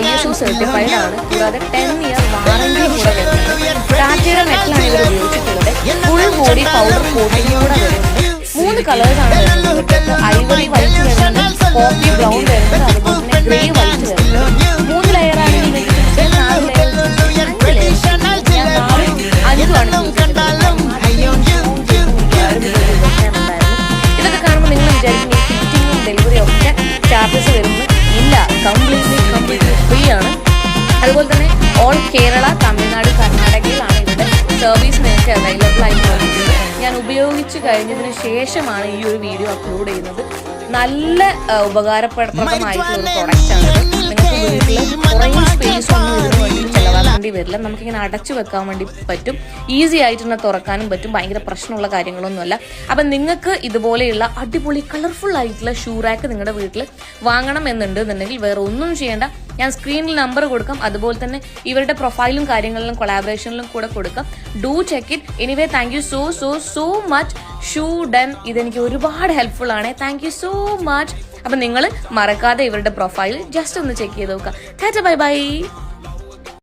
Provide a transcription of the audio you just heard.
ISO certified ആണ്. കൂടാതെ 10 year warranty കൂടെ വരുന്നുണ്ട്. ടാറ്റയുടെ മെറ്റലാണ് ഇവർ ഉപയോഗിച്ചിട്ടുള്ളത്. ഫുൾ ബോഡി പൗഡർ കോട്ടിംഗ് കൂടെ വരുന്നുണ്ട്. 3 കളേഴ്സാണ് വരുന്നത്. ഐവറി വൈറ്റ് വരുന്നുണ്ട്, കോഫി ബ്രൗൺ വരുന്നുണ്ട്, അതുപോലെ തന്നെ ഗ്രേ വൈറ്റ് വരുന്നുണ്ട്. 3 ലെയറാണെങ്കിൽ നിങ്ങൾക്ക് 4 ലെയർ, 5 ഇതൊക്കെ കാണുമ്പോൾ നിങ്ങൾ വിചാരിക്കും ഈ ഫിറ്റിങ്ങും ഡെലിവറിയും ഒക്കെ ചാർജസ് വരുന്നു. ഇല്ല, കംപ്ലീറ്റ്ലി ഫ്രീ ആണ്. അതുപോലെ തന്നെ ഓൾ കേരള, തമിഴ്നാട്, കർണാടകയിലാണ് ഇവിടെ സർവീസ് നിങ്ങൾക്ക് അവൈലബിൾ ആയിട്ടുള്ളത്. ഞാൻ ഉപയോഗിച്ച് കഴിഞ്ഞതിന് ശേഷമാണ് ഈ ഒരു വീഡിയോ അപ്ലോഡ് ചെയ്യുന്നത്. നല്ല ഉപകാരപ്രദമായിട്ടുള്ള ഒരു പ്രൊഡക്റ്റാണ്. നിങ്ങൾക്ക് വീട്ടിൽ കുറേ സ്പേസ് ഒന്നും ഇതിന് വേണ്ടി ചിലവാക്കേണ്ടി വരില്ല. നമുക്കിങ്ങനെ അടച്ചു വെക്കാൻ വേണ്ടി പറ്റും. ഈസി ആയിട്ട് തന്നെ തുറക്കാനും പറ്റും. ഭയങ്കര പ്രശ്നമുള്ള കാര്യങ്ങളൊന്നുമല്ല. അപ്പം നിങ്ങൾക്ക് ഇതുപോലെയുള്ള അടിപൊളി കളർഫുൾ ആയിട്ടുള്ള ഷൂ റാക്ക് നിങ്ങളുടെ വീട്ടിൽ വാങ്ങണം എന്നുണ്ടെന്നുണ്ടെങ്കിൽ വേറെ ഒന്നും ചെയ്യേണ്ട. ഞാൻ സ്ക്രീനിൽ നമ്പർ കൊടുക്കാം. അതുപോലെ തന്നെ ഇവരുടെ പ്രൊഫൈലും കാര്യങ്ങളിലും കൊളാബറേഷനിലും കൂടെ കൊടുക്കാം. Do check it. Anyway thank you so much. Shoe done ഇതെനിക്ക് ഒരുപാട് ഹെൽപ്ഫുൾ ആണ്. Thank you so much. അപ്പം നിങ്ങൾ മറക്കാതെ ഇവരുടെ പ്രൊഫൈൽ ജസ്റ്റ് ഒന്ന് ചെക്ക് ചെയ്ത് നോക്കുക. Tata, bye bye.